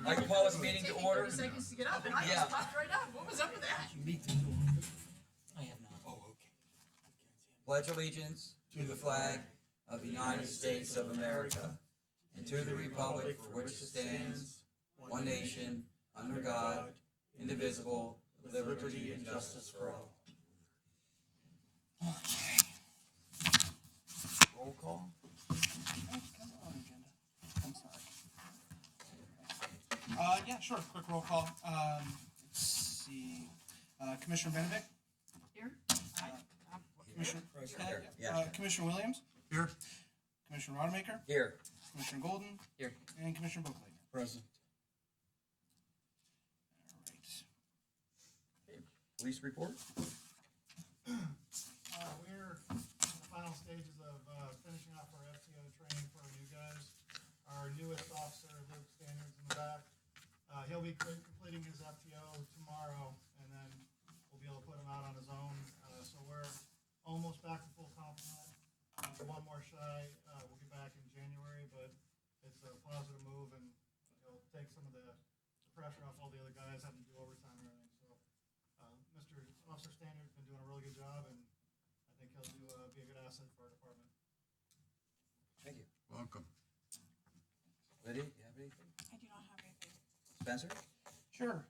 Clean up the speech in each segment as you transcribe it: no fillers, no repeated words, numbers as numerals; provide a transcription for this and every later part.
I can call this meeting to order. 30 seconds to get up, and I Yeah. just popped right up. What was up with that? I have not. Oh, okay. Pledge allegiance to the flag of the United States of America and to the republic for which it stands, one nation, under God, indivisible, with liberty and justice for all. Okay. Roll call. Come on, agenda. I'm sorry. Yeah, sure. Quick roll call. Let's see. Commissioner Benedict. Here? Commissioner. Yeah. Commissioner Williams. Here. Commissioner Rodemaker. Here. Commissioner Golden. Here. And Commissioner Buckley. Present. All right. Police report. We're in the final stages of finishing off our FTO training for our new guys. Our newest officer, Luke Standards in the back. He'll be completing his FTO tomorrow, and then we'll be able to put him out on his own. So we're almost back to full complement. One more shy. We'll get back in January, but it's a positive move, and it'll take some of the pressure off all the other guys having to do overtime and everything. So Mr. Officer Standard's been doing a really good job, and I think he'll be a good asset for our department. Thank you. Welcome. Lydia, you have anything? I do not have anything. Spencer? Sure.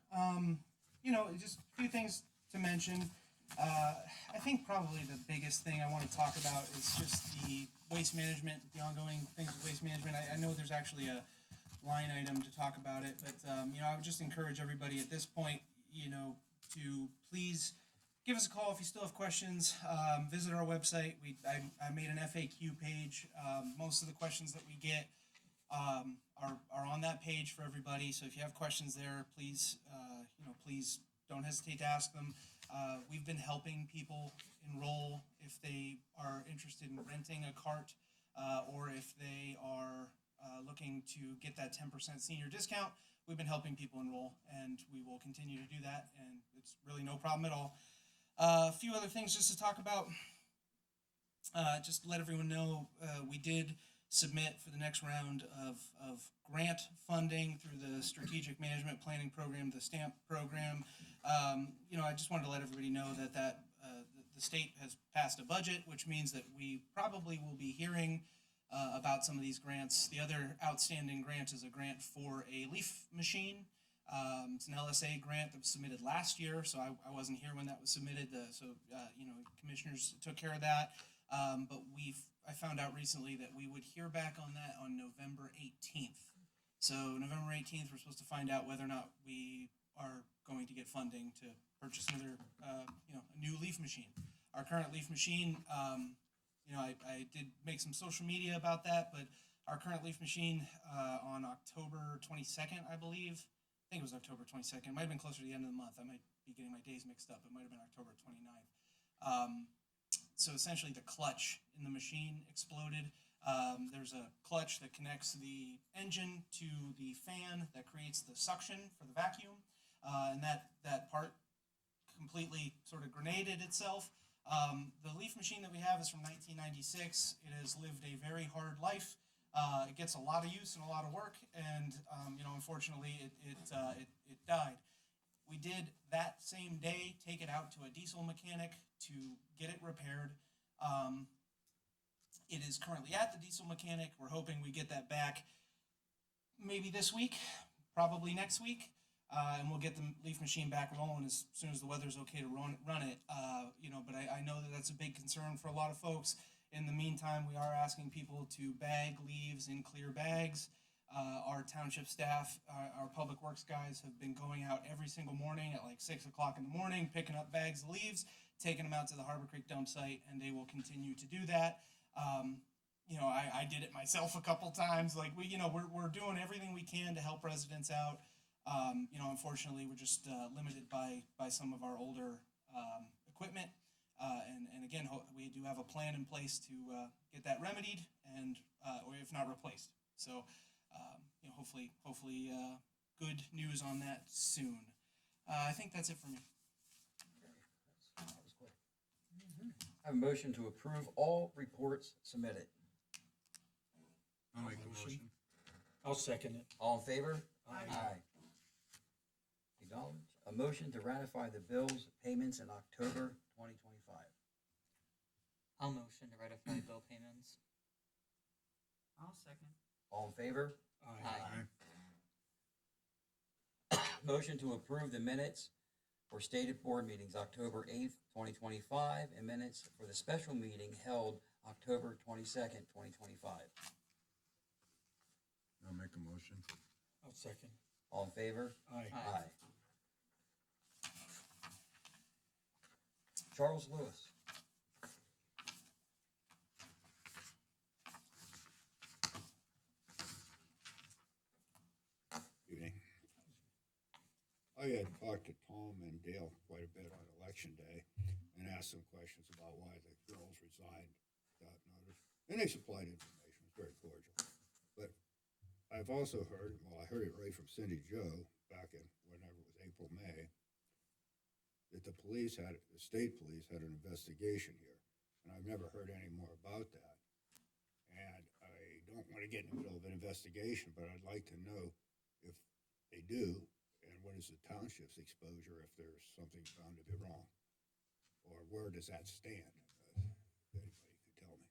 Just a few things to mention. I think probably the biggest thing I want to talk about is just the waste management, the ongoing things with waste management. I know there's actually a line item to talk about it, but I would just encourage everybody at this point, to please give us a call if you still have questions. Visit our website. I made an FAQ page. Most of the questions that we get are on that page for everybody. So if you have questions there, please don't hesitate to ask them. We've been helping people enroll if they are interested in renting a cart or if they are looking to get that 10% senior discount. We've been helping people enroll, and we will continue to do that, and it's really no problem at all. A few other things just to talk about. Just to let everyone know, we did submit for the next round of grant funding through the Strategic Management Planning Program, the STAMP program. I just wanted to let everybody know that the state has passed a budget, which means that we probably will be hearing about some of these grants. The other outstanding grant is a grant for a leaf machine. It's an LSA grant that was submitted last year, so I wasn't here when that was submitted. Commissioners took care of that. But I found out recently that we would hear back on that on November 18th. So November 18th, we're supposed to find out whether or not we are going to get funding to purchase another, a new leaf machine. Our current leaf machine, I did make some social media about that, but our current leaf machine on October 22nd, I believe. I think it was October 22nd. It might have been closer to the end of the month. I might be getting my days mixed up. It might have been October 29th. So essentially the clutch in the machine exploded. There's a clutch that connects the engine to the fan that creates the suction for the vacuum. And that part completely sort of grenaded itself. The leaf machine that we have is from 1996. It has lived a very hard life. It gets a lot of use and a lot of work, and unfortunately, it died. We did that same day take it out to a diesel mechanic to get it repaired. It is currently at the diesel mechanic. We're hoping we get that back maybe this week, probably next week, and we'll get the leaf machine back rolling as soon as the weather's okay to run it. But I know that that's a big concern for a lot of folks. In the meantime, we are asking people to bag leaves in clear bags. Our township staff, our public works guys have been going out every single morning at like 6 o'clock in the morning, picking up bags of leaves, taking them out to the Harbor Creek dump site, and they will continue to do that. I did it myself a couple times. Like we're doing everything we can to help residents out. Unfortunately, we're just limited by some of our older equipment. And again, we do have a plan in place to get that remedied and, or if not replaced. So, hopefully, good news on that soon. I think that's it for me. That was quick. I have a motion to approve all reports submitted. I'll make the motion. I'll second it. All in favor? Aye. Aye. a motion to ratify the bills payments in October 2025. I'll motion to ratify bill payments. I'll second. All in favor? Aye. Motion to approve the minutes for stated board meetings October 8th, 2025, and minutes for the special meeting held October 22nd, 2025. I'll make a motion. I'll second. All in favor? Aye. Aye. Charles Lewis. Evening. I had talked to Tom and Dale quite a bit on election day and asked some questions about why the girls resigned without notice. And they supplied information, it was very cordial. But I've also heard, well, I heard it right from Cindy Joe back in whenever it was April, May, that the state police had an investigation here. And I've never heard any more about that. And I don't want to get in the middle of an investigation, but I'd like to know if they do, and what is the township's exposure if there's something found to be wrong? Or where does that stand? If anybody could tell me.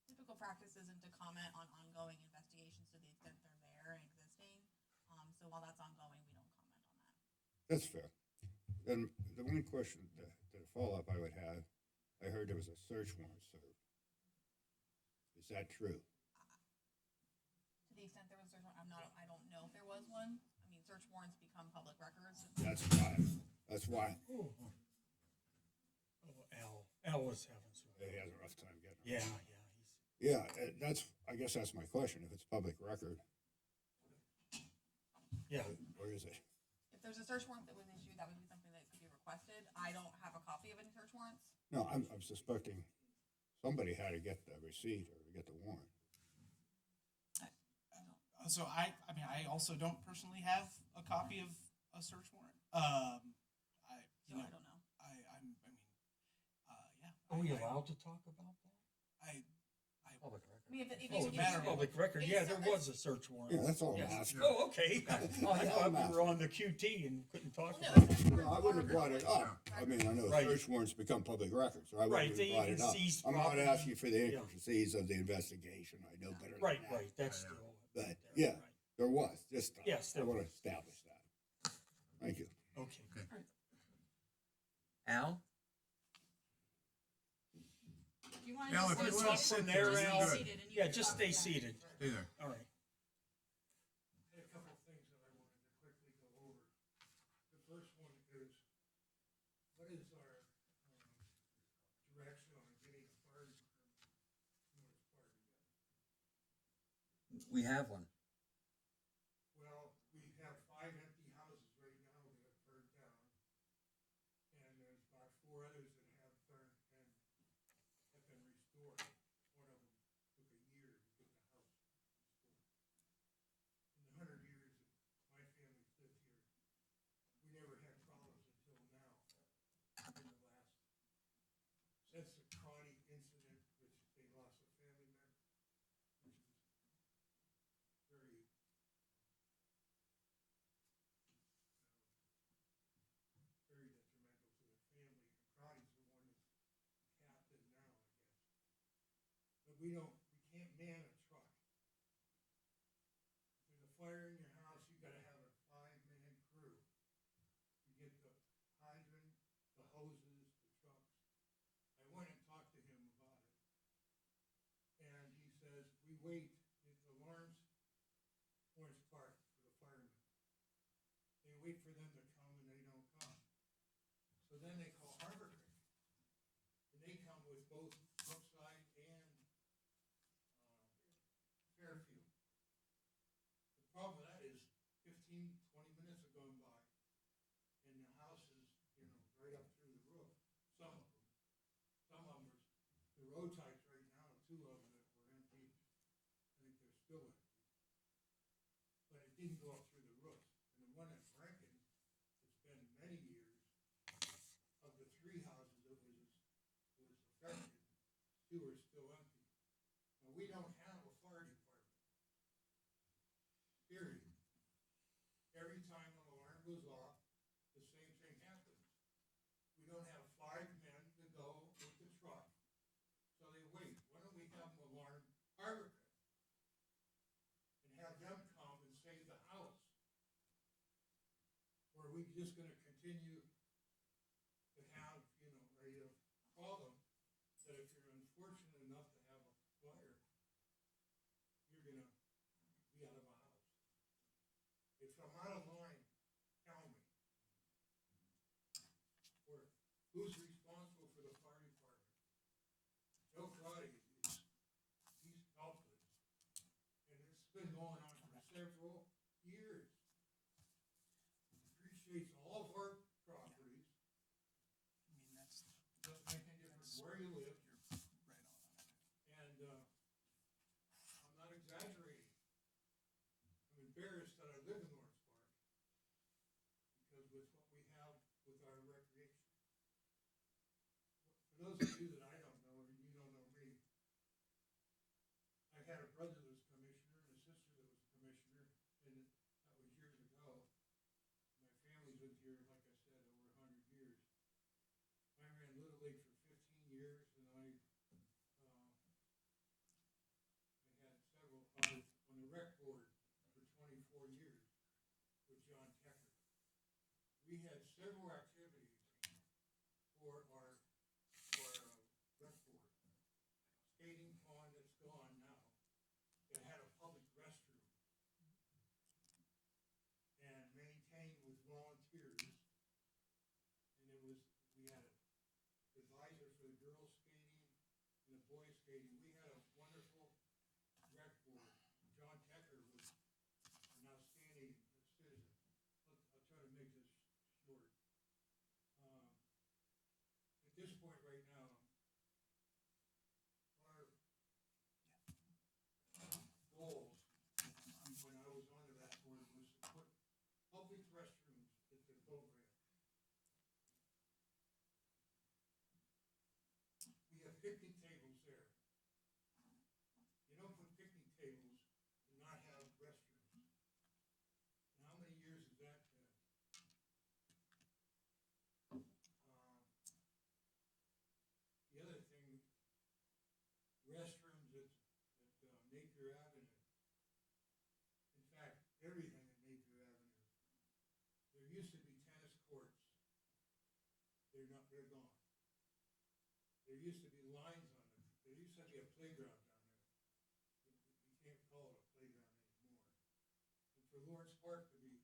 Typical practice isn't to comment on ongoing investigations to the extent they're there and existing. So while that's ongoing, we don't comment on that. That's fair. Then the one question, the follow-up I would have, I heard there was a search warrant served. Is that true? To the extent there was search warrant, I don't know if there was one. I mean, search warrants become public records. That's why Oh, Al was having some. he has a rough time getting it. Yeah. Yeah, I guess that's my question. If it's public record, Yeah. where is it? If there's a search warrant that was issued, that would be something that could be requested. I don't have a copy of any search warrants. No, I'm suspecting somebody had to get the receipt or get the warrant. So I mean, I also don't personally have a copy of a search warrant. So I don't know. Yeah. Are we allowed to talk about that? Public I record. mean, if Oh, you it's matter- public record. Yeah, there was a search warrant. Yeah, that's all I'm Yes. asking. Oh, okay. Oh, I yeah, thought I'm we asking. were on the QT and couldn't talk No, about it. No, I wouldn't have brought it up. I mean, I know Right. search warrants become public records, so I Right, wouldn't they have brought it even up. seize I'm not property. asking for the Yeah. intricacies of the investigation. I know better than Right, that. right. That's still. But, there, yeah. right. There was, just, Yes, I there want to was. establish that. Thank you. Okay. Al? You want Al, if you just want stay to sit seated? there, Just Al. stay seated and you Yeah, can just talk stay about it. seated. Stay there. All right. I had a couple of things that I wanted to quickly go over. The first one is, what is our, direction on getting a fire department when it's fire together? We have one. Well, we have 5 empty houses right now that have burned down. And there's about 4 others that have burned and have been restored. One of them took a year to get the house restored. In the 100 years that my family's lived here, we never had problems until now. In the last, since the Connie incident, which they lost a family member, which was very very detrimental to their family, and Crotty's the one that's captain now, I guess. But we can't man a truck. If there's a fire in your house, you gotta have a 5-man crew. You get the hydrant, the hoses, the trucks. I went and talked to him about it. And he says, we wait, if the alarms, Orange Park for the firemen. They wait for them to come and they don't come. So then they call Harbor Creek. And they come with both Brookside and Fairfield. The problem with that is 15, 20 minutes are going by and the house is, right up through the roof. Some of them. Some of them are, the road types right now, 2 of them that were empty, I think they're still empty. But it didn't go up through the roof. And the one at Franken, it's been many years, of the 3 houses that was affected, 2 are still empty. Now, we don't have a fire department. we just gonna continue to have, you know, a problem that if you're unfortunate enough to have a fire, you're gonna be out of a house? If I'm out of line, tell me. Or who's responsible for the fire department? Joe Crotty he's helpless. And it's been going on for several years. Appreciates all of our properties, I mean, that's, doesn't make any difference where you live, you're right on it. and, I'm not exaggerating. I'm embarrassed that I live in Lawrence Park, because with what we have with our recreation. For those of you that I don't know, or you don't know me, I had a brother that was commissioner and a sister that was commissioner, and that was years ago. My family's lived here, like I said, over 100 years. I ran Little League for 15 years, and I had several, I was on the rec board for 24 years with John Tecker. We had several activities for our rec board. Skating pond that's gone now, that had a public restroom and maintained with volunteers. And we had an advisor for the girls skating and the boys skating. We had a wonderful rec board. John Tecker was an outstanding citizen. I'll try to make this short. At this point right now, our goals, when I was on the rec board, was to put public restrooms at the program. We have picnic tables there. You don't put picnic tables and not have restrooms. And how many years has that been? The other thing, restrooms at Napier Avenue. In fact, everything at Napier Avenue. There used to be tennis courts. They're gone. There used to be lines on them. There used to be a playground down there. You can't call it a playground anymore. And for Lawrence Park to be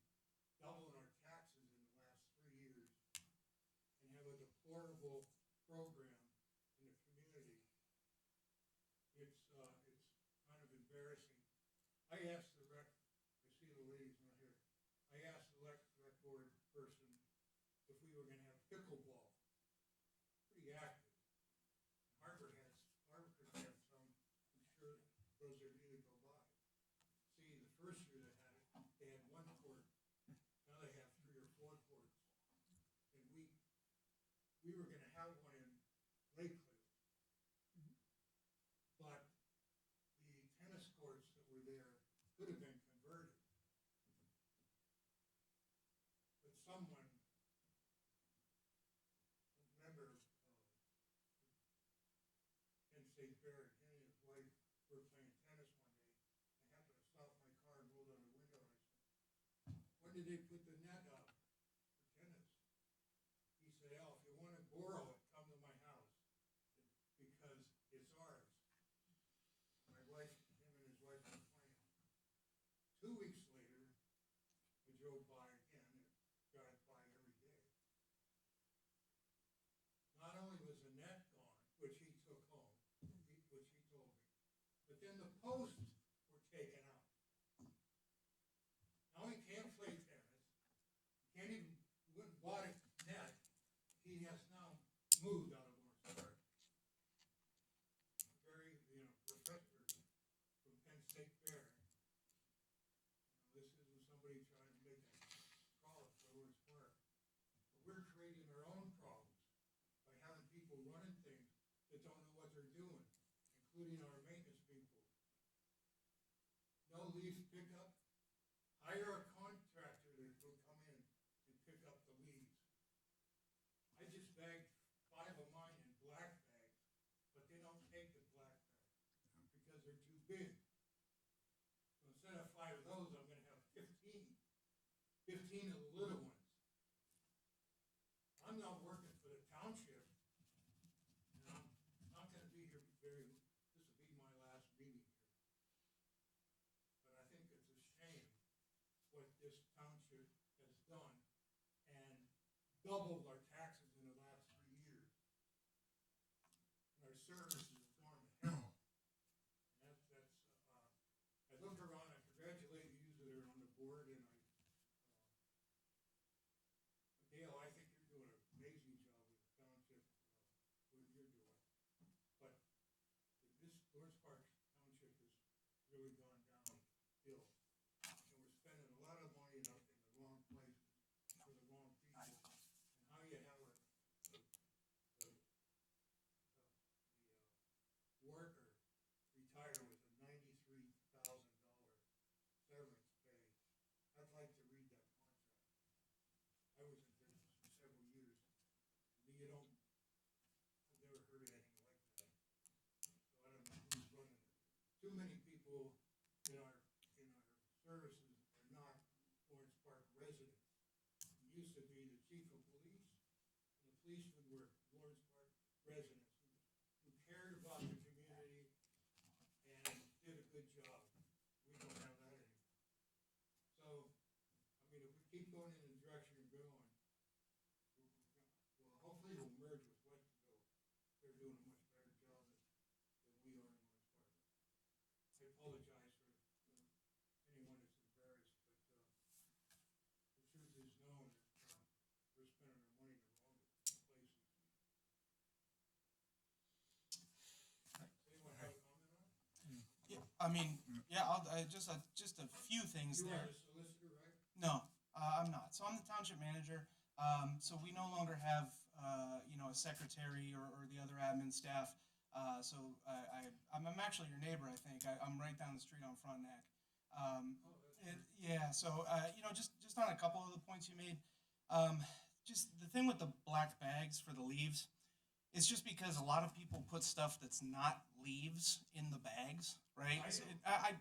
doubling our taxes in the last 3 years and have a deplorable program in the community, it's kind of embarrassing. I asked the rec, I see the lady's not here. I asked the rec board person if we were gonna have pickleball. Pretty active. Harvard could have some, I'm sure those of you that go by. See, the first year they had 1 court, now they have 3 or 4 courts. And we were gonna have one in Lakeville. But the tennis courts that were there could have been converted. But someone, a member of Penn State Fair, he and his wife were playing tennis one day. I happened to stop my car and roll down the window, and I said, when did they put the net up for tennis? He said, Al, if you want to borrow it, come to my house, because it's ours. My wife, him and his wife were playing. 2 weeks later, I drove by again, and drive by every day. Not only was the net gone, which he took home, which he told me, but then the posts were taken out. Now he can't play tennis. He can't even, went and bought a net. He has now moved out of Lawrence Park. Very, professor from Penn State Fair. This isn't somebody trying to make a call for Lawrence Park. But we're creating our own problems by having people running things that don't know what they're doing, including our maintenance people. No leaf pickup. Hire a contractor that will come in and pick up the leaves. I just bagged 5 of mine in black bags, but they don't take the black bags because they're too big. So instead of 5 of those, I'm gonna have 15 of the little ones. this township has done and doubled our taxes in the last 3 years. And our services have gone to hell. And I look around, I congratulate you that are on the board, and Dale, I think you're doing an amazing job with the township, what you're doing. But this Lawrence Park Township has really gone downhill. And we're spending a lot of money in the wrong places for the wrong people. And how you have the worker retire with a $93,000 severance pay. I'd like to read that contract. I was in business for several years. I've never heard of anything like that. So I don't know who's running it. Too many people in our services are not Lawrence Park residents. It used to be the chief of police and the policemen were Lawrence Park residents who cared about the community and did a good job. We don't have that anymore. So, I mean, if we keep going in the direction we're going, well, hopefully we'll merge with Westville. They're doing a much better job than we are in Lawrence Park. I apologize for anyone that's embarrassed, but the truth is known that we're spending our money in the wrong places. Anyone have a comment on it? Yeah, I mean, yeah, just a few things You there. are the solicitor, right? No, I'm not. So I'm the township manager. So we no longer have, a secretary or the other admin staff. So I'm actually your neighbor, I think. I'm right down the street on Frontenac. Yeah, so, just on a couple of the points you made, just the thing with the black bags for the leaves, it's just because a lot of people put stuff that's not leaves in the bags, right?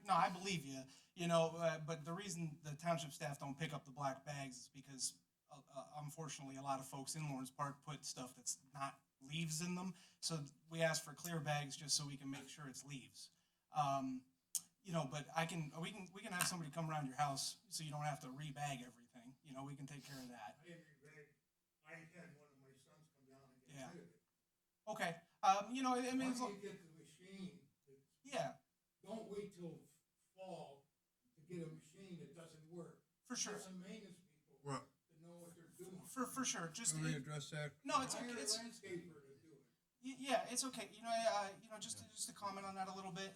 No, I believe you, but the reason the township staff don't pick up the black bags is because, unfortunately, a lot of folks in Lawrence Park put stuff that's not leaves in them. So we ask for clear bags just so we can make sure it's leaves. But we can have somebody come around your house so you don't have to rebag everything. We can take care of that. I didn't read, I had one of my sons come down and get Yeah. rid of it. Okay. I mean, Once you get the machine, yeah, don't wait till fall to get a machine that doesn't work. for sure. Get some maintenance people Well, to know what they're doing. For sure. Just Can we address that? no, it's Hire okay. a It's landscaper to do it. yeah, it's okay. Just to comment on that a little bit.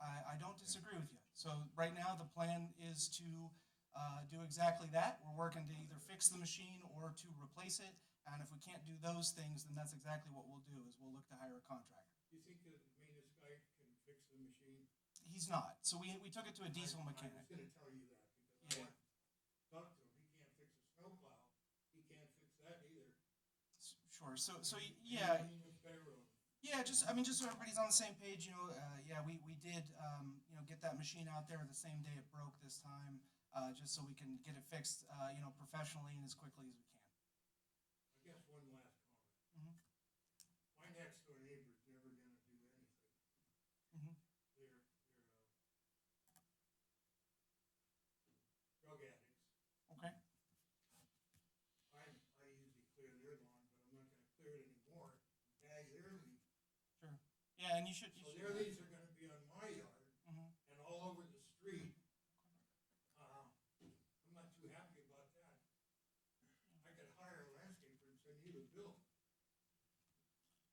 I don't disagree with you. So right now the plan is to do exactly that. We're working to either fix the machine or to replace it. And if we can't do those things, then that's exactly what we'll do. Is we'll look to hire a contractor. Do you think the maintenance guy can fix the machine? He's not. So we took it to a diesel I mechanic. was gonna tell you that because Yeah. I went to talk to him. He can't fix a snowplow. He can't fix that either. Sure. So yeah. Maintenance guy wrote. Yeah, just so everybody's on the same page, we did, get that machine out there the same day it broke this time, just so we can get it fixed, professionally and as quickly as we can. I guess one last comment. Mhm. My next door neighbor's never gonna do anything. Mhm. They're drug addicts. Okay. I usually clear their lawn, but I'm not gonna clear it anymore. Bag their leaves. Sure. Yeah, and you should. So their leaves are gonna be on my yard Mhm. and all over the street. I'm not too happy about that. I could hire a landscaper and send you the bill.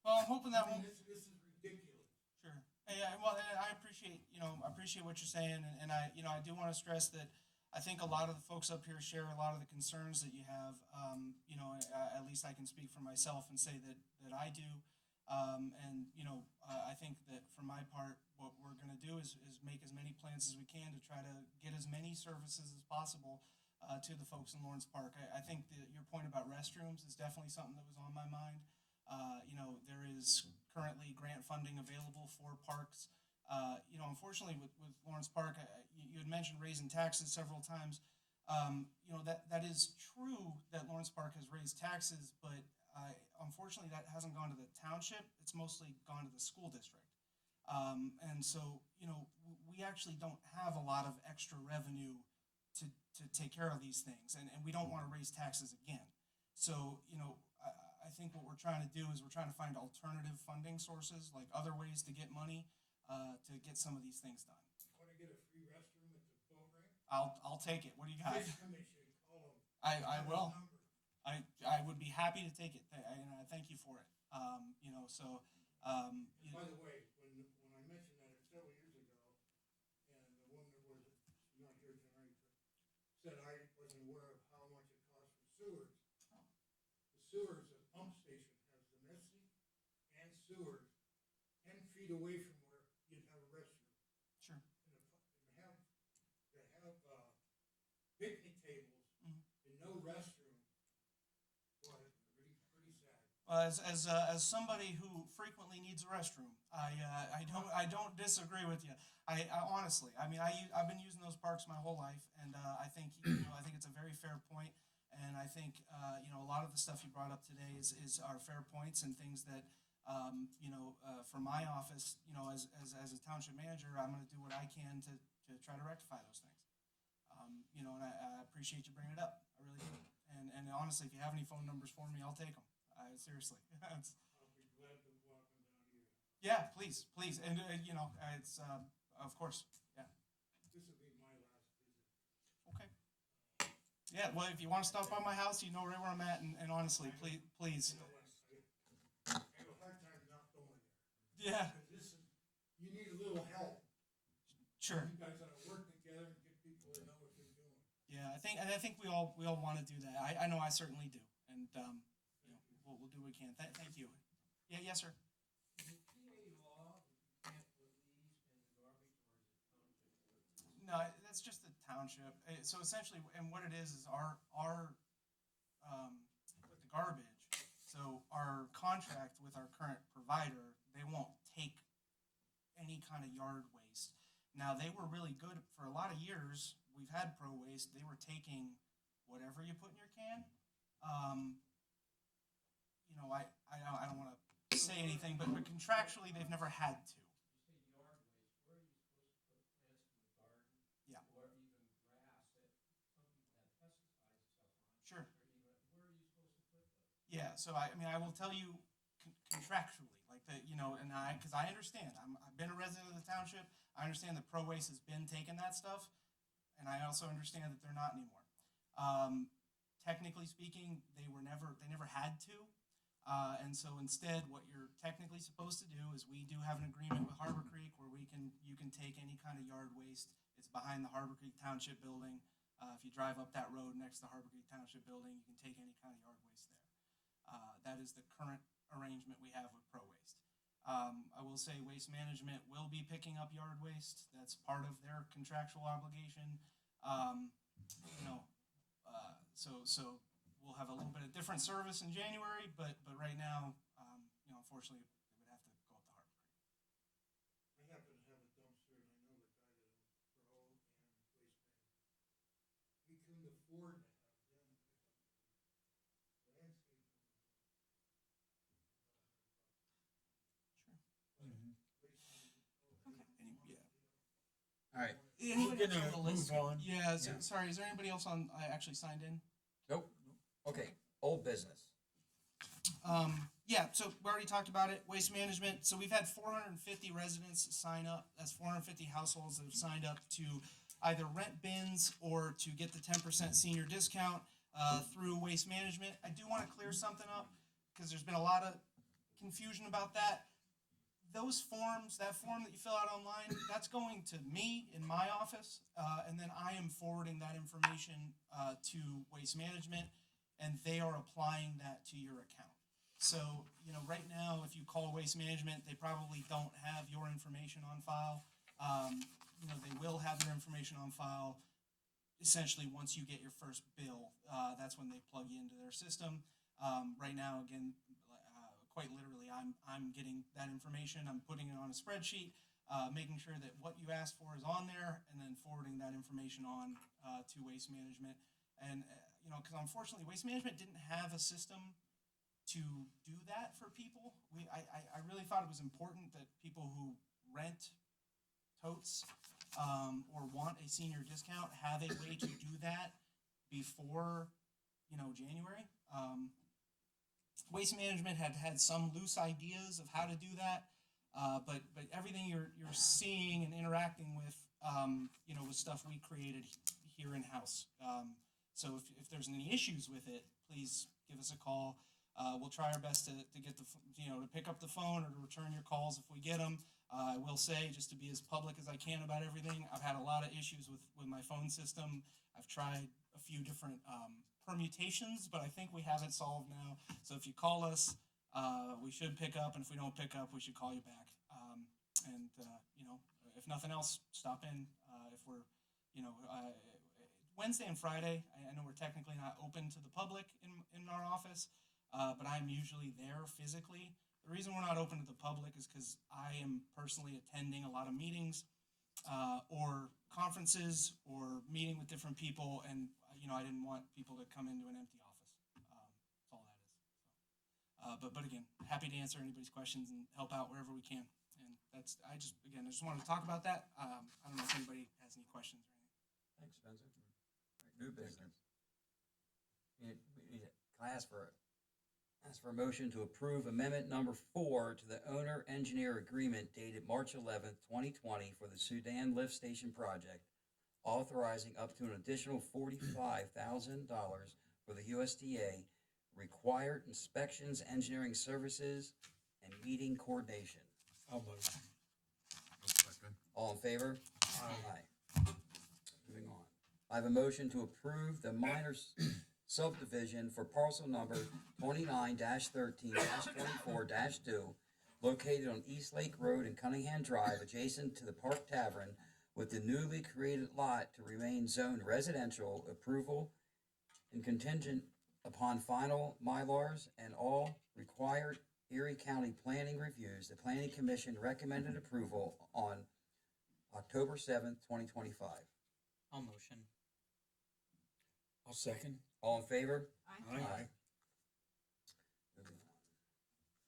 Well, I'm hoping that I mean, won't. this is ridiculous. Sure. Yeah. Well, I appreciate what you're saying, and I do want to stress that I think a lot of the folks up here share a lot of the concerns that you have. At least I can speak for myself and say that I do. I think that for my part, what we're going to do is make as many plans as we can to try to get as many services as possible to the folks in Lawrence Park. I think that your point about restrooms is definitely something that was on my mind. There is currently grant funding available for parks. Unfortunately with Lawrence Park, you had mentioned raising taxes several times. That is true that Lawrence Park has raised taxes, but unfortunately that hasn't gone to the township. It's mostly gone to the school district. And so, we actually don't have a lot of extra revenue to take care of these things, and we don't want to raise taxes again. So, I think what we're trying to do is we're trying to find alternative funding sources, like other ways to get money, to get some of these things done. Want to get a free restroom at the boat ramp? I'll take it. What do you got? Fish commission, call them. I will. Number. I would be happy to take it, and I thank you for it. So. And by the way, when I mentioned that several years ago, and the woman that was, she's not here tonight, but said I wasn't aware of how much it costs for sewers. The sewers, the pump station has domestic and sewers 10 feet away from where you'd have a restroom. Sure. And to have picnic tables and no restroom, boy, it's pretty sad. As somebody who frequently needs a restroom, I don't disagree with you. I honestly, I've been using those parks my whole life, and I think it's a very fair point, and I think a lot of the stuff you brought up today is our fair points and things that for my office, as a township manager, I'm going to do what I can to try to rectify those things. And I appreciate you bringing it up. I really do. And honestly, if you have any phone numbers for me, I'll take them. Seriously. I'll be glad to walk them down here. Yeah, please, and it's of course, yeah. This will be my last visit. Okay. Yeah, well, if you want to stop by my house, you know right where I'm at, and honestly, please. You know what? I have a hard time not going there. Yeah, Because you need a little help. sure. You guys ought to work together and get people to know what they're doing. Yeah, I think we all want to do that. I know I certainly do, and we'll do what we can. Thank you. Yeah, yes, sir. Is it PA law that you can't put these in the garbage, or is it township? No, that's just the township. So essentially, and what it is our with the garbage. So our contract with our current provider, they won't take any kind of yard waste. Now they were really good for a lot of years. We've had pro waste. They were taking whatever you put in your can. I don't want to say anything, but contractually they've never had to. You say yard waste, where are you supposed to put plants in the garden? Yeah. Or even grass that some people have pesticides and stuff on? Sure. Where are you supposed to put those? Yeah, so I will tell you contractually, like that, and because I understand, I've been a resident of the township. I understand that Pro Waste has been taking that stuff, and I also understand that they're not anymore. Technically speaking, they never had to, and so instead, what you're technically supposed to do is we do have an agreement with Harbor Creek where you can take any kind of yard waste. It's behind the Harbor Creek Township building. If you drive up that road next to the Harbor Creek Township building, you can take any kind of yard waste there. That is the current arrangement we have with Pro Waste. I will say Waste Management will be picking up yard waste. That's part of their contractual obligation. So we'll have a little bit of different service in January, but right now, unfortunately, it would have to go up to Harbor Creek. I happen to have a dumpster, and I know the guy that owns Pro and Waste Management. We couldn't afford to have them pick up the landscape. All right. Anybody else gonna on the list? move on. Yeah, so, Yeah. sorry, is there anybody else actually signed in? Nope. Okay. Old business. Yeah, so we already talked about it. Waste management. So we've had 450 residents sign up. That's 450 households that have signed up to either rent bins or to get the 10% senior discount through waste management. I do want to clear something up because there's been a lot of confusion about that. Those forms, that form that you fill out online, that's going to me in my office, and then I am forwarding that information to waste management, and they are applying that to your account. So, right now, if you call waste management, they probably don't have your information on file. They will have your information on file essentially once you get your first bill. That's when they plug you into their system. Right now, again, quite literally, I'm getting that information. I'm putting it on a spreadsheet, making sure that what you asked for is on there, and then forwarding that information on to waste management. And because unfortunately, waste management didn't have a system to do that for people. I really thought it was important that people who rent totes or want a senior discount have a way to do that before, January. Waste Management had some loose ideas of how to do that, but everything you're seeing and interacting with, was stuff we created here in house. So if there's any issues with it, please give us a call. We'll try our best to get to pick up the phone or to return your calls if we get them. I will say, just to be as public as I can about everything, I've had a lot of issues with my phone system. I've tried a few different permutations, but I think we have it solved now. So if you call us, we should pick up, and if we don't pick up, we should call you back. If nothing else, stop in. If we're, Wednesday and Friday, I know we're technically not open to the public in our office, but I'm usually there physically. The reason we're not open to the public is because I am personally attending a lot of meetings or conferences or meeting with different people, and I didn't want people to come into an empty office. That's all that is. But again, happy to answer anybody's questions and help out wherever we can. And I just wanted to talk about that. I don't know if anybody has any questions or anything. Thanks, Spencer. New business. Can I ask for a motion to approve amendment number 4 to the owner-engineer agreement dated March 11th, 2020 for the Sudan Lift Station project, authorizing up to an additional $45,000 for the USDA required inspections, engineering services, and meeting coordination. I'll motion. All in favor? Aye. Moving on. I have a motion to approve the minor subdivision for parcel number 29-13-24-2, located on East Lake Road and Cunningham Drive, adjacent to the Park Tavern, with the newly created lot to remain zoned residential. Approval and contingent upon final Mylars and all required Erie County planning reviews. The Planning Commission recommended approval on October 7th, 2025. I'll motion. I'll second. All in favor? Aye. Aye. Moving on.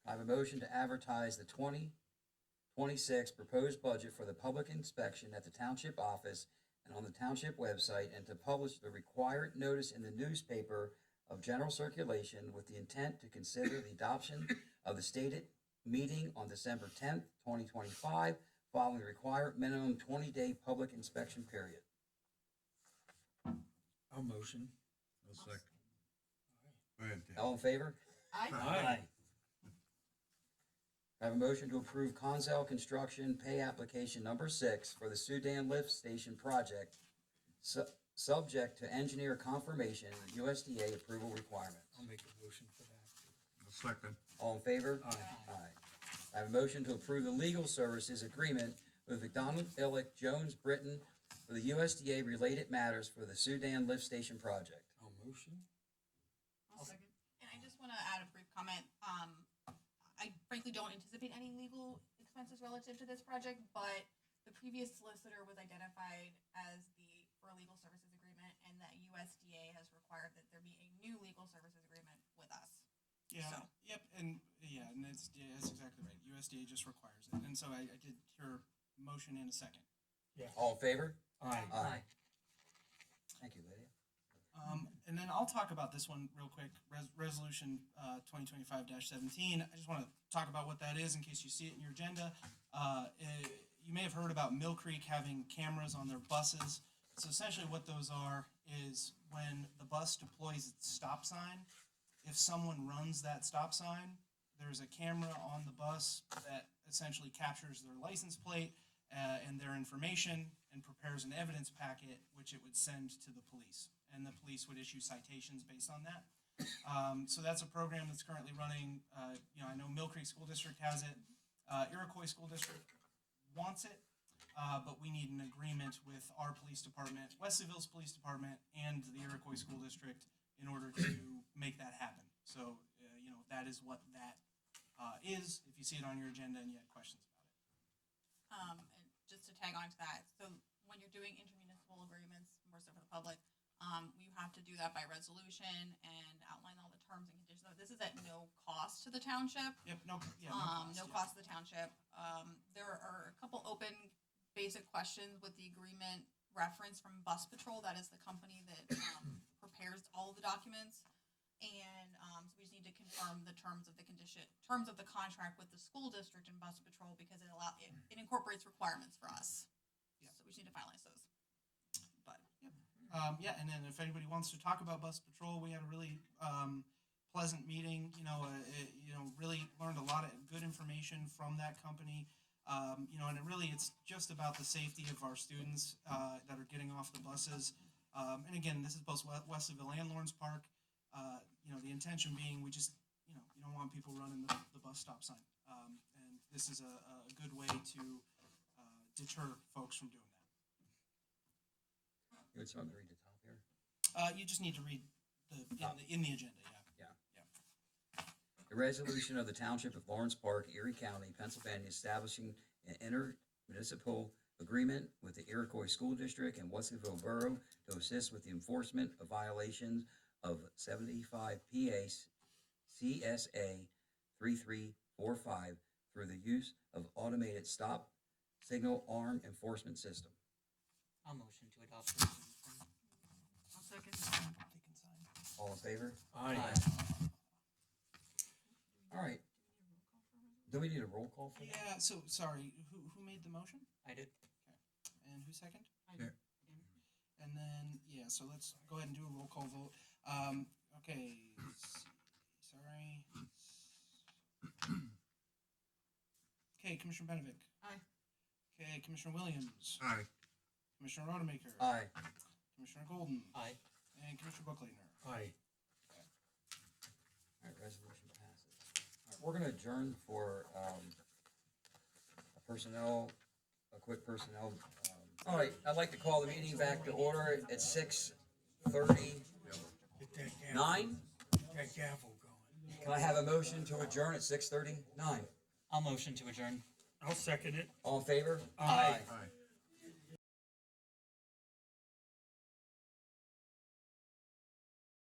I have a motion to advertise the 2026 proposed budget for the public inspection at the Township office and on the Township website, and to publish the required notice in the newspaper of general circulation with the intent to consider the adoption of the stated meeting on December 10th, 2025, following the required minimum 20-day public inspection period. I'll motion. No second. Go ahead, Dan. All in favor? Aye. Aye. I have a motion to approve Consell Construction pay application number 6 for the Sudan Lift Station project, subject to engineer confirmation and USDA approval requirements. I'll make a motion for that. No second. All in favor? Aye. Aye. I have a motion to approve the legal services agreement with McDonald, Illick, Jones, Britton for the USDA related matters for the Sudan Lift Station project. I'll motion. I'll second. And I just want to add a brief comment. I frankly don't anticipate any legal expenses relative to this project, but the previous solicitor was identified for a legal services agreement, and that USDA has required that there be a new legal services agreement with us. Yeah. So. Yep. And that's exactly right. USDA just requires it. And so I did hear a motion in a second. Yeah. All in favor? Aye. Aye. Thank you, Lydia. And then I'll talk about this one real quick. Resolution 2025-17. I just want to talk about what that is in case you see it in your agenda. You may have heard about Mill Creek having cameras on their buses. So essentially what those are is when the bus deploys its stop sign, if someone runs that stop sign, there's a camera on the bus that essentially captures their license plate and their information and prepares an evidence packet, which it would send to the police. And the police would issue citations based on that. So that's a program that's currently running. I know Mill Creek School District has it. Iroquois School District wants it, but we need an agreement with our police department, Wesleyville's police department, and the Iroquois School District in order to make that happen. So, that is what that is. If you see it on your agenda and you had questions about it. And just to tag on to that, so when you're doing intermunicipal agreements, more so for the public, you have to do that by resolution and outline all the terms and conditions. So this is at no cost to the township. Yep. No No cost. cost to the township. There are a couple open basic questions with the agreement reference from Bus Patrol. That is the company that prepares all of the documents. And so we just need to confirm the terms of the contract with the school district and Bus Patrol because it incorporates requirements for us. Yeah. So we just need to finalize those. But Yeah, and then if anybody wants to talk about Bus Patrol, we had a really pleasant meeting. Really learned a lot of good information from that company. And it's just about the safety of our students that are getting off the buses. And again, this is both Westville and Lawrence Park. The intention being we just, you don't want people running the bus stop sign. And this is a good way to deter folks from doing that. You would something to read the top here? You just need to read in the agenda, yeah. The resolution of the Township of Lawrence Park, Erie County, Pennsylvania, establishing an intermunicipal agreement with the Iroquois School District and Westville Borough to assist with the enforcement of violations of 75 PA CSA 3345 through the use of automated stop signal arm enforcement system. I'll motion to adopt the resolution. I'll second. They can sign. All in favor? Aye. All right. Do we need a roll call for that? Yeah, so, sorry, who made the motion? I did. And who second? I Sure. And then, so let's go ahead and do a roll call vote. Okay, let's see, sorry. Okay, Commissioner Benovic. Aye. Okay, Commissioner Williams. Aye. Commissioner Rodemaker. Aye. Commissioner Golden. Aye. And Commissioner Buckleitner. Aye. All right, resolution passes. All right, we're going to adjourn for a quick personnel. All right, I'd like to call the meeting back to order at 6:39. Get that gavel going. Can I have a motion to adjourn at 6:39? I'll motion to adjourn. I'll second it. All in favor? Aye. Aye.